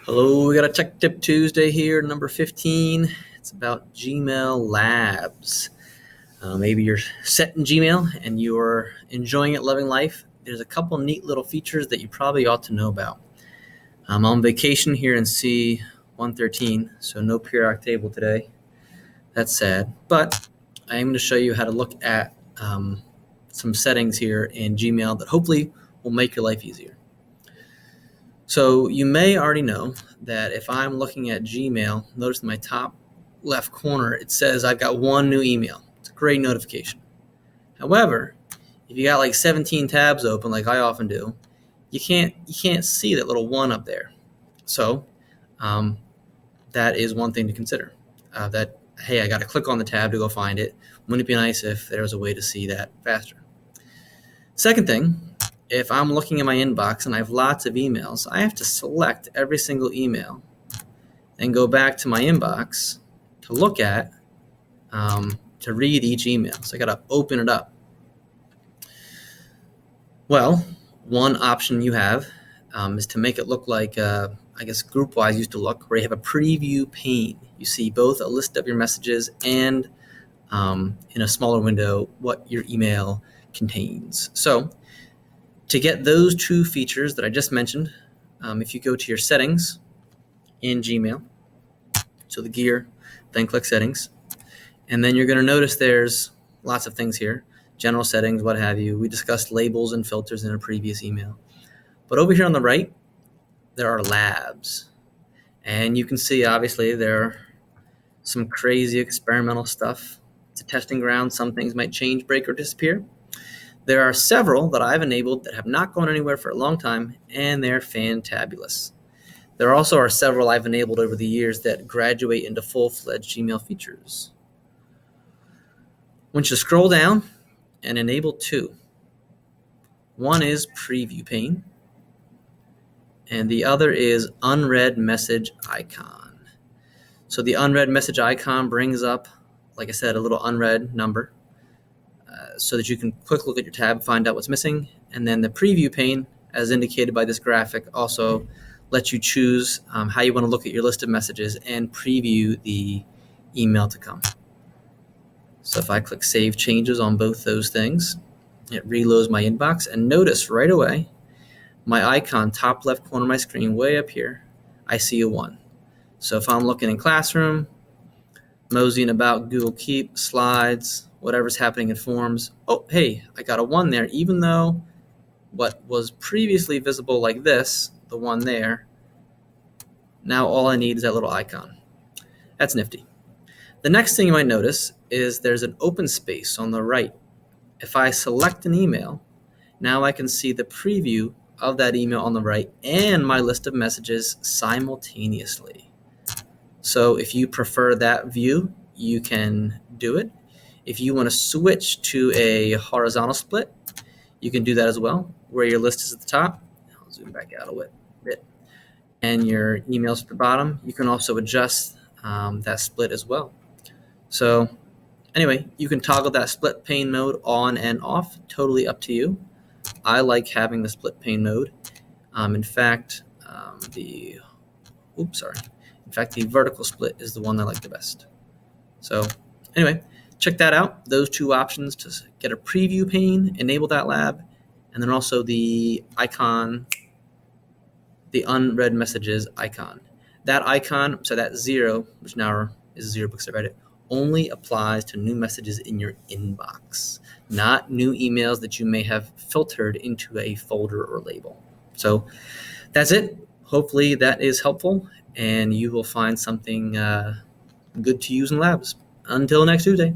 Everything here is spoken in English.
Hello, we got a Tech Tip Tuesday here, number 15. It's about Gmail Labs. Maybe you're set in Gmail and you're enjoying it, loving life. There's a couple neat little features that you probably ought to know about. I'm on vacation here in C113, so no periodic table today. That's sad. But I am going to show you how to look at some settings here in Gmail that hopefully will make your life easier. So you may already know that if I'm looking at Gmail, notice in my top left corner, it says I've got one new email. It's a great notification. However, if you got like 17 tabs open, like I often do, you can't see that little one up there. So that is one thing to consider. Hey, I got to click on the tab to go find it. Wouldn't it be nice if there was a way to see that faster? Second thing, if I'm looking in my inbox and I have lots of emails, I have to select every single email and go back to my inbox to look at, to read each email. So I got to open it up. Well, one option you have is to make it look like, I guess GroupWise used to look, where you have a preview pane. You see both a list of your messages and in a smaller window what your email contains. So to get those two features that I just mentioned, if you go to your settings in Gmail, so the gear, then click settings, and then you're going to notice there's lots of things here, general settings, what have you. We discussed labels and filters in a previous email. But over here on the right, there are labs. And you can see, obviously, there are some crazy experimental stuff. It's a testing ground. Some things might change, break, or disappear. There are several that I've enabled that have not gone anywhere for a long time, and they're fantabulous. There also are several I've enabled over the years that graduate into full-fledged Gmail features. I want you to scroll down and enable two. One is Preview Pane, and the other is Unread Message Icon. So the Unread Message Icon brings up, like I said, a little unread number, so that you can quick look at your tab, find out what's missing. And then the preview pane, as indicated by this graphic, also lets you choose how you want to look at your list of messages and preview the email to come. So if I click Save Changes on both those things, it reloads my inbox. And notice right away, my icon, top left corner of my screen, way up here, I see a 1. So if I'm looking in Classroom, moseying about Google Keep, Slides, whatever's happening in Forms, oh, hey, I got a 1 there, even though what was previously visible like this, the 1 there, now all I need is that little icon. That's nifty. The next thing you might notice is there's an open space on the right. If I select an email, now I can see the preview of that email on the right and my list of messages simultaneously. So if you prefer that view, you can do it. If you want to switch to a horizontal split, you can do that as well, where your list is at the top. I'll zoom back out a bit. And your emails at the bottom. You can also adjust that split as well. So anyway, you can toggle that split pane mode on and off, totally up to you. I like having the split pane mode. In fact, the vertical split is the one I like the best. So anyway, check that out. Those two options to get a preview pane, enable that lab, and then also the icon, the unread messages icon. That icon, so that 0, which now is 0 because I read it, only applies to new messages in your inbox, not new emails that you may have filtered into a folder or label. So that's it. Hopefully that is helpful, and you will find something good to use in labs. Until next Tuesday.